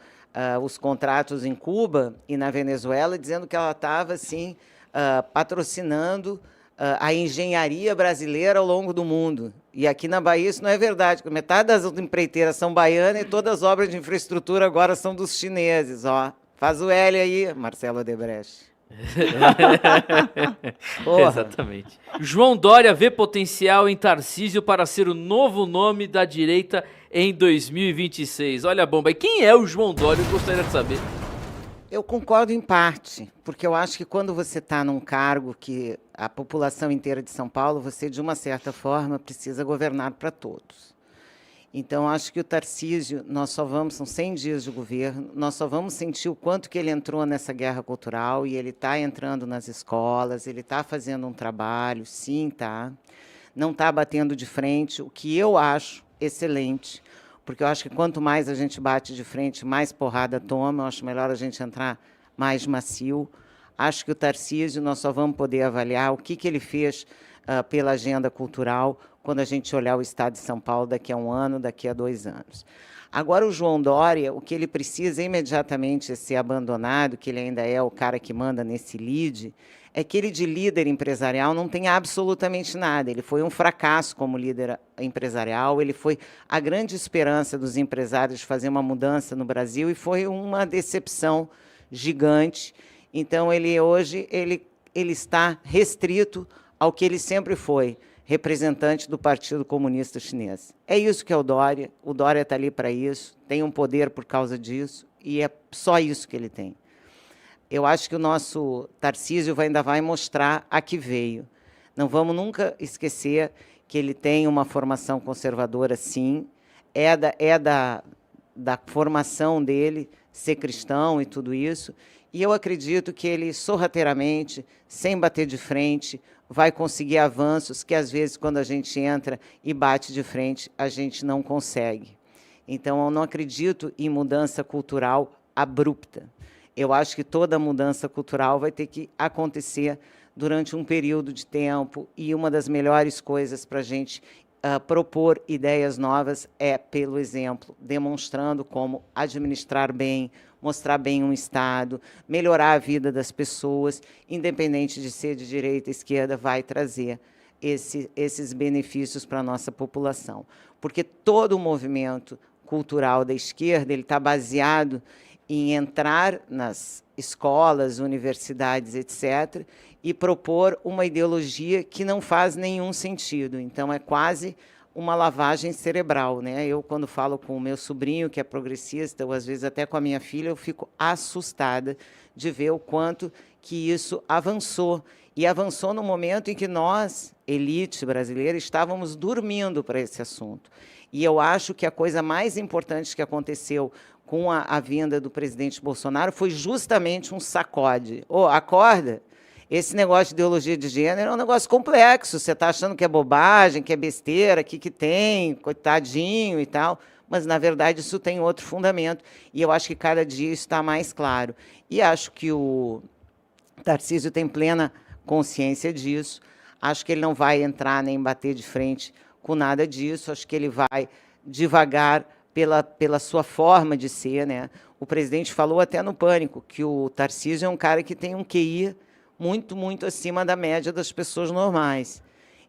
os contratos em Cuba e na Venezuela, dizendo que ela estava, assim, patrocinando a engenharia brasileira ao longo do mundo. E aqui na Bahia isso não é verdade, porque metade das empreiteiras são baianas e todas as obras de infraestrutura agora são dos chineses. Ó. Faz o L aí, Marcelo Odebrecht. Exatamente. João Dória vê potencial em Tarcísio para ser o novo nome da direita em 2026. Olha a bomba. E quem é o João Dória? Eu gostaria de saber. Eu concordo em parte, porque eu acho que quando você está num cargo que a população inteira de São Paulo, você, de uma certa forma, precisa governar para todos. Então, acho que o Tarcísio, são 100 dias de governo, nós só vamos sentir o quanto que ele entrou nessa guerra cultural e ele está entrando nas escolas, ele está fazendo um trabalho, sim, tá. Não está batendo de frente, o que eu acho excelente, porque eu acho que quanto mais a gente bate de frente, mais porrada toma, eu acho melhor a gente entrar mais macio. Acho que o Tarcísio, nós só vamos poder avaliar o que ele fez pela agenda cultural quando a gente olhar o estado de São Paulo daqui a 1 ano, daqui a 2 anos. Agora, o João Dória, o que ele precisa imediatamente é ser abandonado, que ele ainda é o cara que manda nesse lead, é que ele de líder empresarial não tem absolutamente nada. Ele foi um fracasso como líder empresarial, ele foi a grande esperança dos empresários de fazer uma mudança no Brasil e foi uma decepção gigante. Então, ele hoje ele está restrito ao que ele sempre foi, representante do Partido Comunista Chinês. É isso que é o Dória está ali para isso, tem um poder por causa disso, e é só isso que ele tem. Eu acho que o nosso Tarcísio ainda vai mostrar a que veio. Não vamos nunca esquecer que ele tem uma formação conservadora, sim, da formação dele ser cristão e tudo isso. E eu acredito que ele, sorrateiramente, sem bater de frente, vai conseguir avanços que, às vezes, quando a gente entra e bate de frente, a gente não consegue. Então, eu não acredito em mudança cultural abrupta. Eu acho que toda mudança cultural vai ter que acontecer durante um período de tempo, e uma das melhores coisas para a gente propor ideias novas é pelo exemplo, demonstrando como administrar bem, mostrar bem um Estado, melhorar a vida das pessoas, independente de ser de direita ou esquerda, vai trazer esses benefícios para a nossa população. Porque todo o movimento cultural da esquerda ele está baseado em entrar nas escolas, universidades, etc., e propor uma ideologia que não faz nenhum sentido. Então, é quase uma lavagem cerebral, né? Eu, quando falo com o meu sobrinho, que é progressista, ou às vezes até com a minha filha, eu fico assustada de ver o quanto que isso avançou. E avançou no momento em que nós, elite brasileira, estávamos dormindo para esse assunto. E eu acho que a coisa mais importante que aconteceu com a vinda do presidente Bolsonaro foi justamente um sacode. Acorda! Esse negócio de ideologia de gênero é um negócio complexo. Você está achando que é bobagem, que é besteira, que tem, coitadinho e tal. Mas, na verdade, isso tem outro fundamento. E eu acho que cada dia isso está mais claro. E acho que o Tarcísio tem plena consciência disso. Acho que ele não vai entrar nem bater de frente com nada disso. Acho que ele vai devagar pela sua forma de ser, né? O presidente falou até no Pânico que o Tarcísio é um cara que tem um QI muito, muito acima da média das pessoas normais.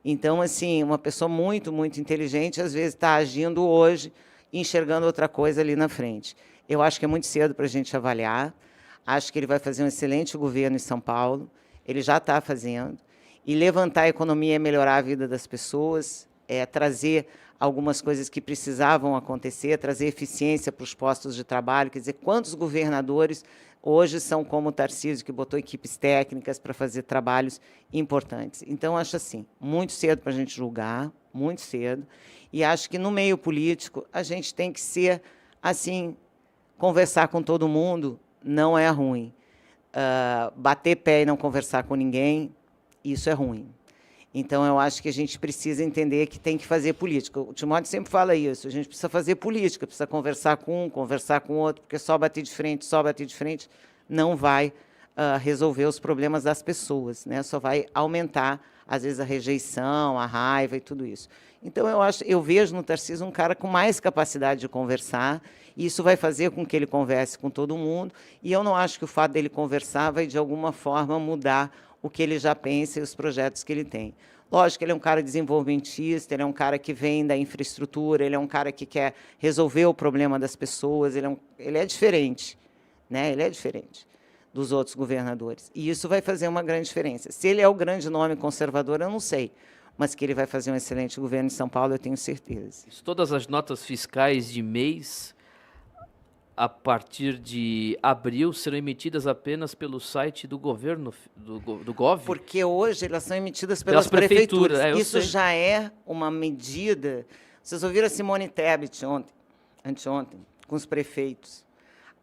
Então, assim, uma pessoa muito, muito inteligente, às vezes está agindo hoje, enxergando outra coisa ali na frente. Eu acho que é muito cedo para a gente avaliar. Acho que ele vai fazer um excelente governo em São Paulo. Ele já está fazendo. E levantar a economia é melhorar a vida das pessoas, trazer algumas coisas que precisavam acontecer, trazer eficiência para os postos de trabalho. Quer dizer, quantos governadores hoje são como o Tarcísio, que botou equipes técnicas para fazer trabalhos importantes. Então, acho assim, muito cedo para a gente julgar, muito cedo, e acho que no meio político a gente tem que ser, assim, conversar com todo mundo não é ruim. Bater pé e não conversar com ninguém, isso é ruim. Então, eu acho que a gente precisa entender que tem que fazer política. O Timóteo sempre fala isso, a gente precisa fazer política, precisa conversar com um, conversar com o outro, porque só bater de frente não vai resolver os problemas das pessoas, né? Só vai aumentar, às vezes, a rejeição, a raiva e tudo isso. Então, eu vejo no Tarcísio um cara com mais capacidade de conversar, e isso vai fazer com que ele converse com todo mundo, e eu não acho que o fato dele conversar vai, de alguma forma, mudar o que ele já pensa e os projetos que ele tem. Lógico que ele é um cara desenvolvimentista, ele é um cara que vem da infraestrutura, ele é um cara que quer resolver o problema das pessoas, ele é diferente, né? Ele é diferente dos outros governadores. E isso vai fazer uma grande diferença. Se ele é o grande nome conservador, eu não sei, mas que ele vai fazer um excelente governo em São Paulo, eu tenho certeza. Todas as notas fiscais de mês, a partir de abril, serão emitidas apenas pelo site do governo, do Gov? Porque hoje elas são emitidas pelas prefeituras. Isso já é uma medida. Vocês ouviram a Simone Tebet anteontem, com os prefeitos.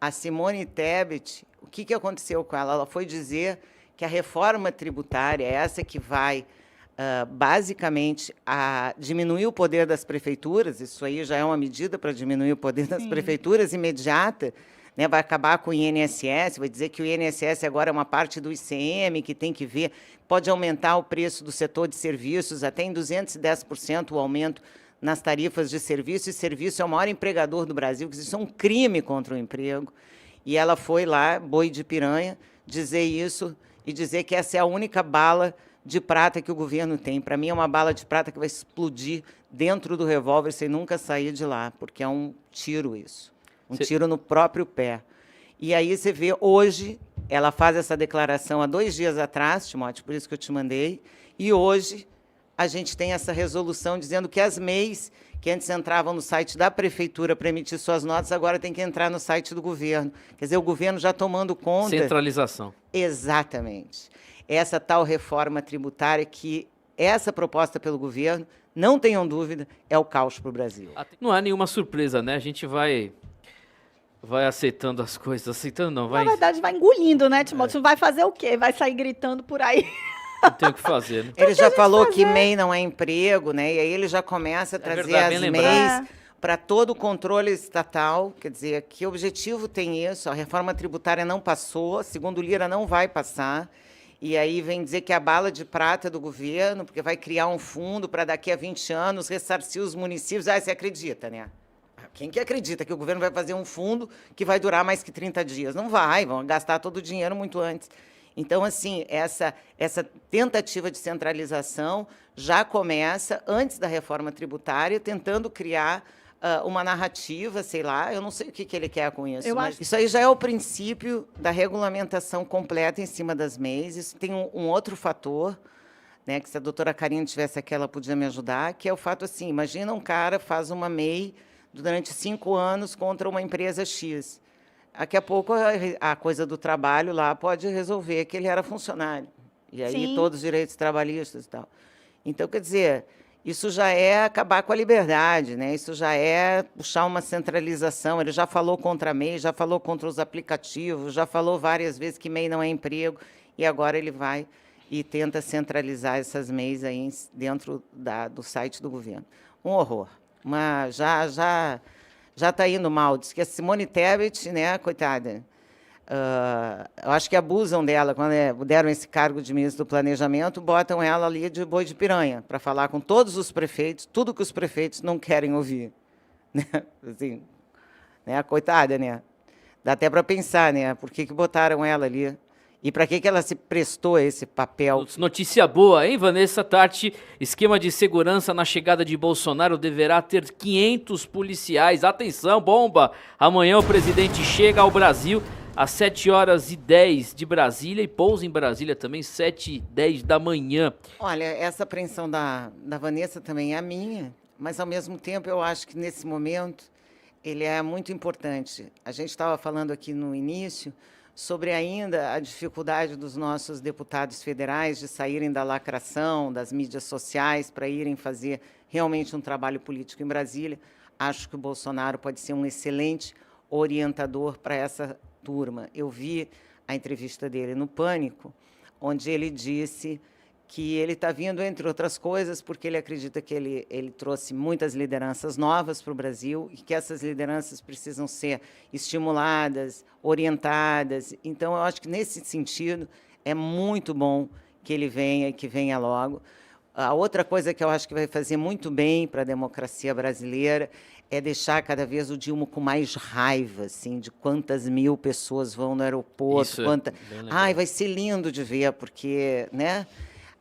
A Simone Tebet, o que aconteceu com ela? Ela foi dizer que a reforma tributária, essa que vai basicamente diminuir o poder das prefeituras, isso aí já é uma medida para diminuir o poder das prefeituras imediata, né? Vai acabar com o INSS, vai dizer que o INSS agora é uma parte do ICM, que tem que ver, pode aumentar o preço do setor de serviços até em 210% o aumento nas tarifas de serviço, e serviço é o maior empregador do Brasil, que isso é um crime contra o emprego. E ela foi lá, boi de piranha, dizer isso e dizer que essa é a única bala de prata que o governo tem. Para mim, é uma bala de prata que vai explodir dentro do revólver sem nunca sair de lá, porque é um tiro isso. Tiro no próprio pé. E aí você vê, hoje, ela faz essa declaração há 2 dias atrás, Timóteo, por isso que eu te mandei, e hoje a gente tem essa resolução dizendo que as MEIs, que antes entravam no site da prefeitura para emitir suas notas, agora tem que entrar no site do governo. Quer dizer, o governo já tomando conta... Centralização. Exatamente. Essa tal reforma tributária que essa proposta pelo governo, não tenham dúvida, é o caos para o Brasil. Não há nenhuma surpresa, né? A gente vai vai aceitando as coisas, aceitando não, vai, Na verdade, vai engolindo, né, Timóteo? Vai fazer o quê? Vai sair gritando por aí. não tem o que fazer, né? Ele já falou que MEI não é emprego, né? E aí ele já começa a trazer verdade, as bem MEIs para todo o controle estatal. Quer dizer, que objetivo tem isso? A reforma tributária não passou, segundo Lira, não vai passar. E aí vem dizer que é a bala de prata do governo, porque vai criar um fundo para daqui a 20 anos ressarcir os municípios. Ah, você acredita, né? Quem que acredita que o governo vai fazer um fundo que vai durar mais que 30 dias? Não vai, vão gastar todo o dinheiro muito antes. Então, assim, essa tentativa de centralização já começa antes da reforma tributária, tentando criar uma narrativa, sei lá, eu não sei o que ele quer com isso, mas isso aí já é o princípio da regulamentação completa em cima das MEIs. Isso tem um outro fator, né, que se a doutora Karine tivesse aqui, ela podia me ajudar, que é o fato assim, imagina um cara faz uma MEI durante 5 anos contra uma empresa X. Daqui a pouco a coisa do trabalho lá pode resolver que ele era funcionário. E aí Sim. todos os direitos trabalhistas e tal. Então, quer dizer, isso já é acabar com a liberdade, né? Isso já é puxar uma centralização. Ele já falou contra a MEI, já falou contra os aplicativos, já falou várias vezes que MEI não é emprego, e agora ele vai e tenta centralizar essas MEIs aí dentro do site do governo. Um horror. Mas já está indo mal. Diz que a Simone Tebet, né, coitada, eu acho que abusam dela. Quando deram esse cargo de ministro do Planejamento, botam ela ali de boi de piranha para falar com todos os prefeitos, tudo que os prefeitos não querem ouvir. Né? Assim, né, coitada, né? Dá até para pensar, né? Por que botaram ela ali? E para que ela se prestou a esse papel? Notícia boa, hein, Vanessa Tati? Esquema de segurança na chegada de Bolsonaro deverá ter 500 policiais. Atenção, bomba! Amanhã o presidente chega ao Brasil às 7h10 de Brasília e pousa em Brasília também, 7h10 da manhã. Olha, essa apreensão da Vanessa também é a minha, mas, ao mesmo tempo, eu acho que, nesse momento, ele é muito importante. A gente estava falando aqui no início sobre ainda a dificuldade dos nossos deputados federais de saírem da lacração, das mídias sociais, para irem fazer realmente um trabalho político em Brasília. Acho que o Bolsonaro pode ser um excelente orientador para essa turma. Eu vi a entrevista dele no Pânico, onde ele disse que ele está vindo, entre outras coisas, porque ele acredita que ele trouxe muitas lideranças novas para o Brasil e que essas lideranças precisam ser estimuladas, orientadas. Então, eu acho que, nesse sentido, é muito bom que ele venha e que venha logo. A outra coisa que eu acho que vai fazer muito bem para a democracia brasileira é deixar cada vez o Dilma com mais raiva, assim, de quantas mil pessoas vão no aeroporto. Isso Ai, vai ser lindo de ver, porque, né?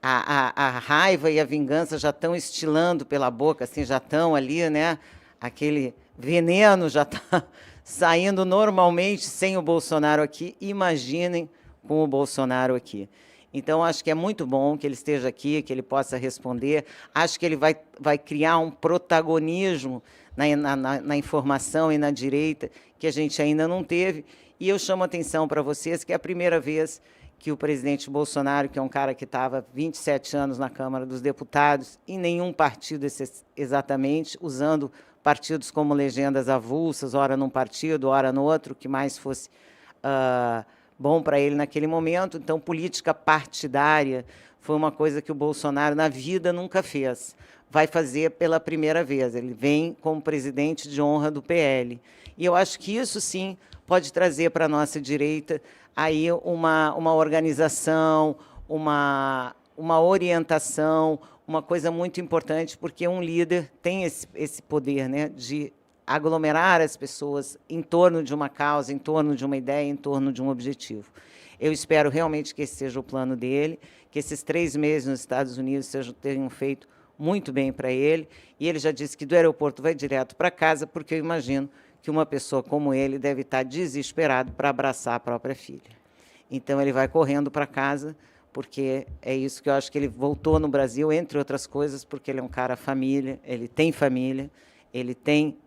A raiva e a vingança já estão estilando pela boca, assim, já estão ali, né? Aquele veneno já está saindo normalmente sem o Bolsonaro aqui. Imaginem com o Bolsonaro aqui. Então, acho que é muito bom que ele esteja aqui, que ele possa responder. Acho que ele vai criar um protagonismo na informação e na direita que a gente ainda não teve. E eu chamo a atenção para vocês que é a primeira vez que o presidente Bolsonaro, que é um cara que estava 27 anos na Câmara dos Deputados, em nenhum partido exatamente, usando partidos como legendas avulsas, ora num partido, ora no outro, que mais fosse bom para ele naquele momento. Então, política partidária foi uma coisa que o Bolsonaro, na vida, nunca fez. Vai fazer pela primeira vez. Ele vem como presidente de honra do PL. E eu acho que isso, sim, pode trazer para a nossa direita aí uma organização, uma orientação, uma coisa muito importante, porque um líder tem esse poder, né, de aglomerar as pessoas em torno de uma causa, em torno de uma ideia, em torno de um objetivo. Eu espero realmente que esse seja o plano dele, que esses 3 meses nos Estados Unidos tenham feito muito bem para ele, e ele já disse que do aeroporto vai direto para casa, porque eu imagino que uma pessoa como ele deve estar desesperado para abraçar a própria filha. Então, ele vai correndo para casa, porque é isso que eu acho que ele voltou no Brasil, entre outras coisas, porque ele é um cara família, ele tem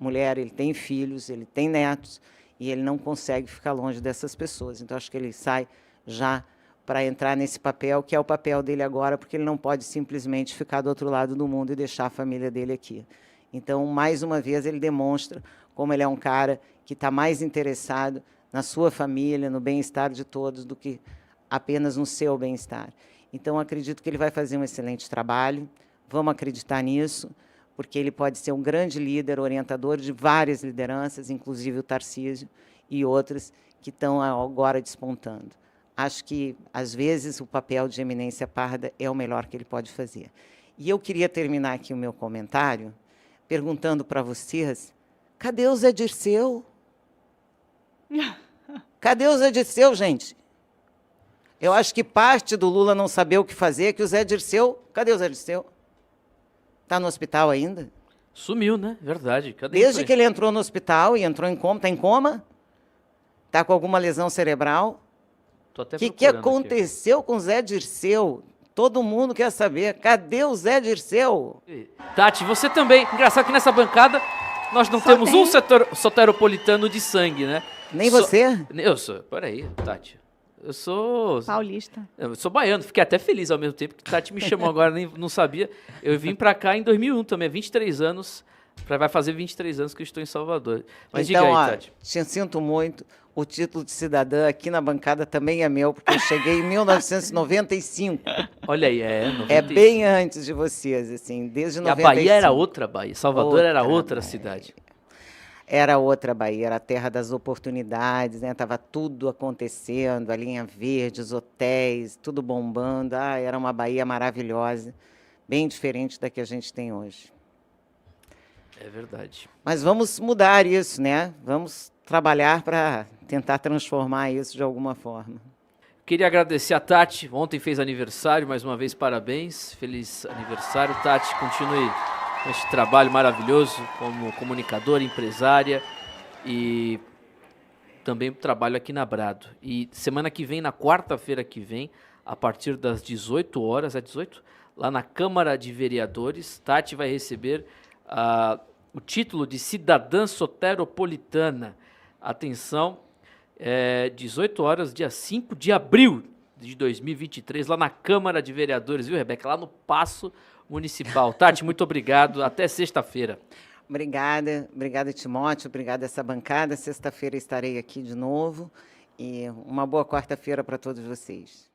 mulher, ele tem filhos, ele tem netos, e ele não consegue ficar longe dessas pessoas. Então, acho que ele sai já para entrar nesse papel, que é o papel dele agora, porque ele não pode simplesmente ficar do outro lado do mundo e deixar a família dele aqui. Então, mais uma vez, ele demonstra como ele é um cara que está mais interessado na sua família, no bem-estar de todos, do que apenas no seu bem-estar. Então, acredito que ele vai fazer um excelente trabalho, vamos acreditar nisso, porque ele pode ser um grande líder, orientador de várias lideranças, inclusive o Tarcísio e outras que estão agora despontando. Acho que, às vezes, o papel de eminência parda é o melhor que ele pode fazer. E eu queria terminar aqui o meu comentário perguntando para vocês, cadê o Zé Dirceu? Cadê o Zé Dirceu, gente? Eu acho que parte do Lula não saber o que fazer é que o Zé Dirceu... Cadê o Zé Dirceu? Está no hospital ainda? Sumiu, né? Verdade. Cadê Desde que ele entrou no hospital e entrou em coma, está em coma? Está com alguma lesão cerebral? Tô até O que procurando aconteceu com o Zé Dirceu? Todo mundo quer saber. Cadê o Zé Dirceu? aqui. Tati, você também. Engraçado que nessa bancada nós não Só temos tem. um soteropolitano de sangue, né? Nem você? Eu sou. Peraí, Tati. Eu sou Paulista. baiano, fiquei até feliz ao mesmo tempo que Tati me chamou agora, nem não sabia. Eu vim pra cá em 2001 também, 23 anos, vai fazer 23 anos que eu estou em Salvador. Mas então, diga aí, Tati. te sinto muito. O título de cidadã aqui na bancada também é meu, porque eu cheguei em 1995. Olha aí, é 95. É bem antes de vocês, assim, desde E a 95. Bahia era outra Bahia, Salvador era outra Bahia. cidade. Era outra Bahia, era a terra das oportunidades, né? Estava tudo acontecendo, a linha verde, os hotéis, tudo bombando. Ah, era uma Bahia maravilhosa, bem diferente da que a gente tem hoje. É verdade. Mas vamos mudar isso, né? Vamos trabalhar para tentar transformar isso de alguma forma. Queria agradecer a Tati, ontem fez aniversário, mais uma vez parabéns, feliz aniversário. Tati, continue com esse trabalho maravilhoso como comunicadora, empresária e também trabalho aqui na Brado. E semana que vem, na quarta-feira que vem, a partir das 18 horas, é 18? Lá na Câmara de Vereadores, Tati vai receber o título de cidadã soteropolitana. Atenção, 18 horas, dia 5 de abril de 2023, lá na Câmara de Vereadores, viu, Rebeca? Lá no Paço Municipal. Tati, muito obrigado. Até sexta-feira. Obrigada, Timóteo. Obrigada essa bancada. Sexta-feira estarei aqui de novo. E uma boa quarta-feira para todos vocês.